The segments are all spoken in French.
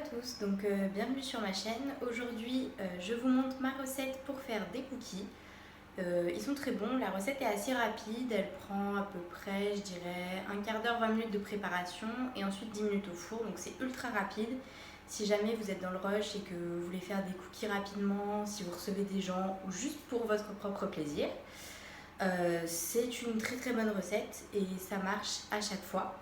tous, bienvenue sur ma chaîne. Aujourd'hui je vous montre ma recette pour faire des cookies. Ils sont très bons, la recette est assez rapide, elle prend à peu près je dirais un quart d'heure, 20 minutes de préparation et ensuite 10 minutes au four, donc c'est ultra rapide. Si jamais vous êtes dans le rush et que vous voulez faire des cookies rapidement, si vous recevez des gens ou juste pour votre propre plaisir, c'est une très bonne recette et ça marche à chaque fois.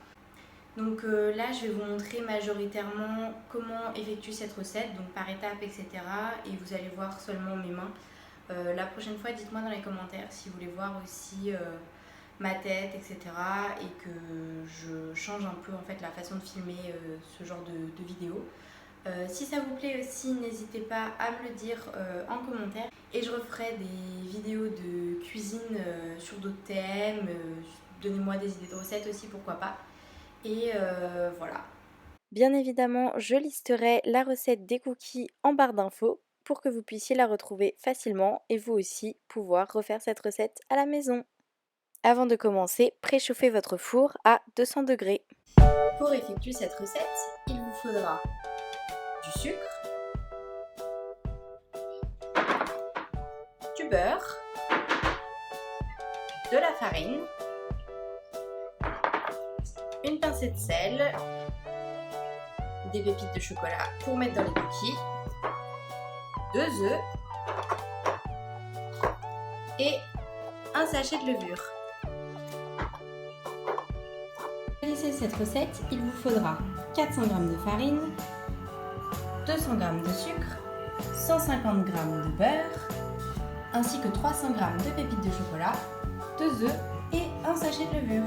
Donc là, je vais vous montrer majoritairement comment effectuer cette recette, donc par étapes, etc. Et vous allez voir seulement mes mains. La prochaine fois, dites-moi dans les commentaires si vous voulez voir aussi ma tête, etc. Et que je change un peu en fait la façon de filmer ce genre de vidéo. Si ça vous plaît aussi, n'hésitez pas à me le dire en commentaire. Et je referai des vidéos de cuisine sur d'autres thèmes. Donnez-moi des idées de recettes aussi, pourquoi pas. Et voilà. Bien évidemment, je listerai la recette des cookies en barre d'infos pour que vous puissiez la retrouver facilement et vous aussi pouvoir refaire cette recette à la maison. Avant de commencer, préchauffez votre four à 200 degrés. Pour effectuer cette recette, il vous faudra du sucre, du beurre, de la farine, une pincée de sel, des pépites de chocolat pour mettre dans les cookies, 2 œufs et un sachet de levure. Pour réaliser cette recette, il vous faudra 400 g de farine, 200 g de sucre, 150 g de beurre, ainsi que 300 g de pépites de chocolat, 2 œufs et un sachet de levure.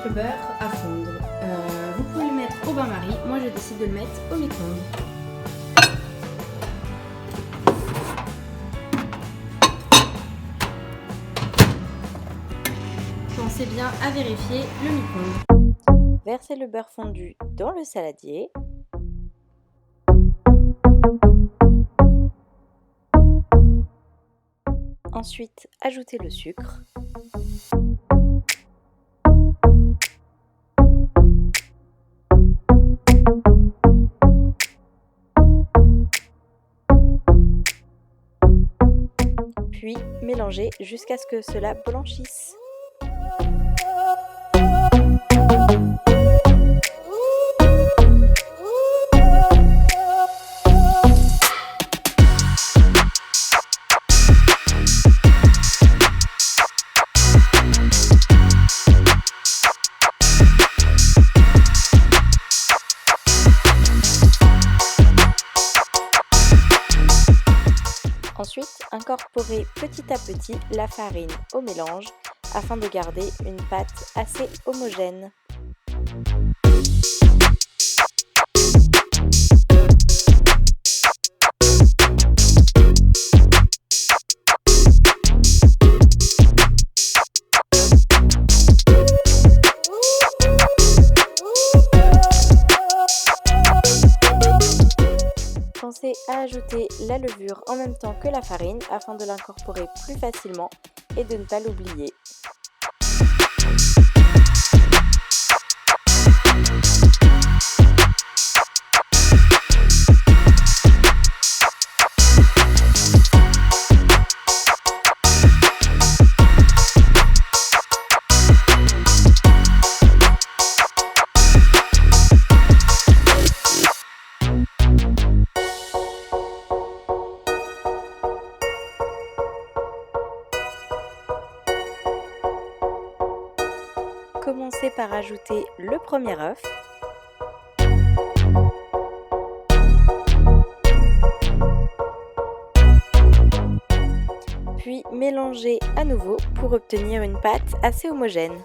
Le beurre à fondre. Vous pouvez le mettre au bain-marie, moi je décide de le mettre au micro-ondes. Pensez bien à vérifier le micro-ondes. Versez le beurre fondu dans le saladier. Ensuite, ajoutez le sucre. Puis mélangez jusqu'à ce que cela blanchisse. Ensuite, incorporez petit à petit la farine au mélange afin de garder une pâte assez homogène. Pensez à ajouter la levure en même temps que la farine afin de l'incorporer plus facilement et de ne pas l'oublier. Commencez par ajouter le premier œuf. Puis mélangez à nouveau pour obtenir une pâte assez homogène.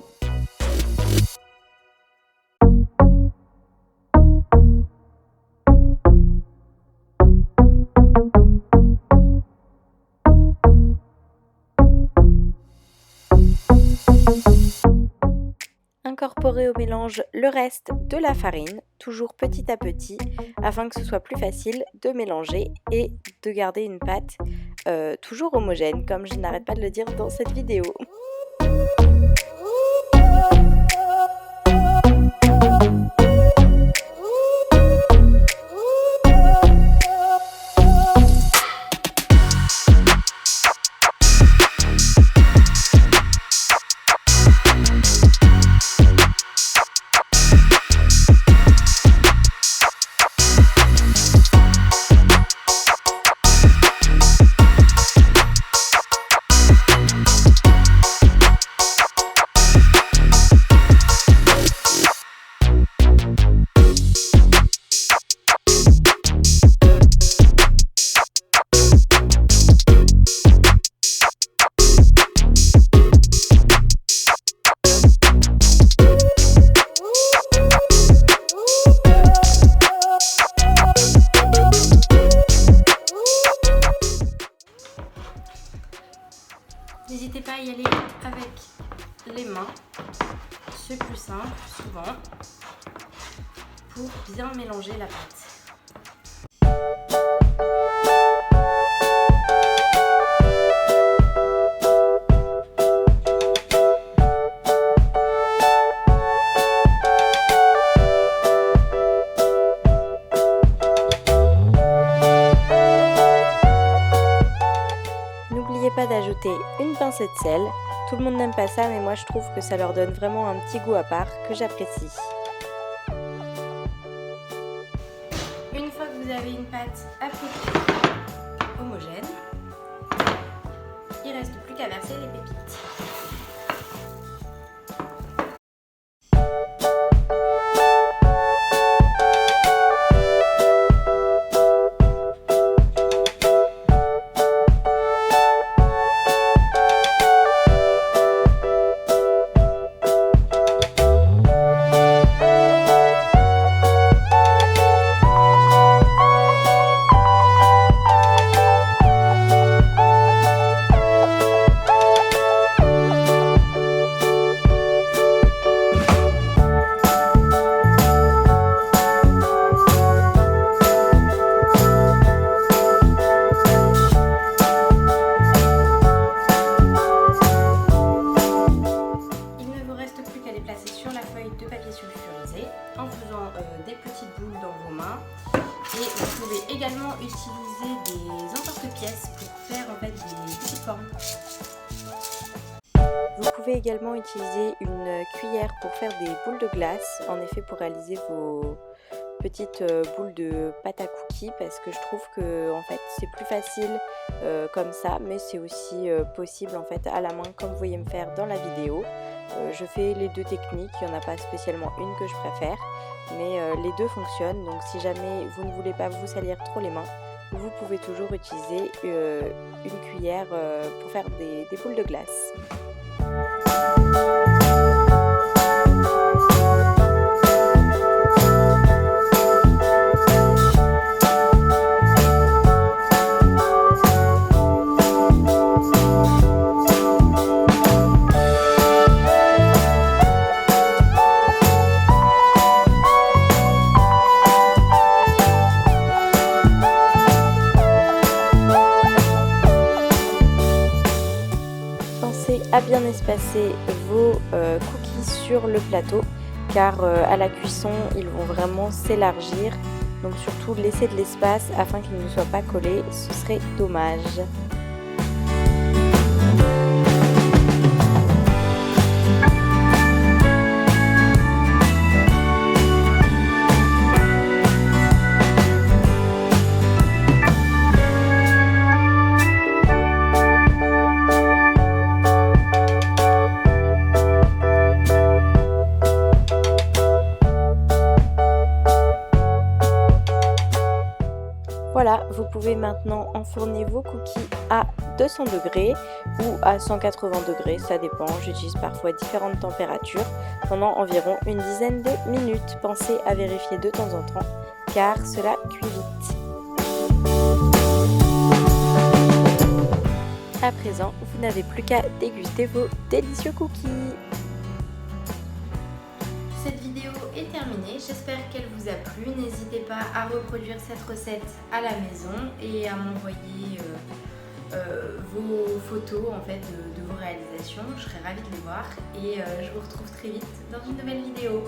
Incorporez au mélange le reste de la farine, toujours petit à petit, afin que ce soit plus facile de mélanger et de garder une pâte toujours homogène, comme je n'arrête pas de le dire dans cette vidéo. N'hésitez pas à y aller avec les mains, c'est plus simple souvent, pour bien mélanger la pâte. N'oubliez pas d'ajouter une pincée de sel. Tout le monde n'aime pas ça, mais moi je trouve que ça leur donne vraiment un petit goût à part que j'apprécie. Une fois que vous avez une pâte à peu près homogène, il ne reste plus qu'à verser les pépites. En faisant des petites boules dans vos mains, et vous pouvez également utiliser des emporte-pièces pour faire en fait des petites formes. Vous pouvez également utiliser une cuillère pour faire des boules de glace, en effet pour réaliser vos petites boules de pâte à cookies, parce que je trouve que en fait c'est plus facile comme ça, mais c'est aussi possible en fait à la main comme vous voyez me faire dans la vidéo. Je fais les deux techniques, il n'y en a pas spécialement une que je préfère, mais les deux fonctionnent, donc si jamais vous ne voulez pas vous salir trop les mains, vous pouvez toujours utiliser une cuillère pour faire des boules de glace. À bien espacer vos cookies sur le plateau, car à la cuisson ils vont vraiment s'élargir, donc surtout laissez de l'espace afin qu'ils ne soient pas collés, ce serait dommage. Voilà, vous pouvez maintenant enfourner vos cookies à 200 degrés ou à 180 degrés, ça dépend, j'utilise parfois différentes températures, pendant environ une dizaine de minutes. Pensez à vérifier de temps en temps, car cela cuit vite. À présent, vous n'avez plus qu'à déguster vos délicieux cookies. Cette vidéo est terminée, j'espère qu'elle vous a plu. N'hésitez pas à reproduire cette recette à la maison et à m'envoyer vos photos en fait de vos réalisations. Je serais ravie de les voir et je vous retrouve très vite dans une nouvelle vidéo.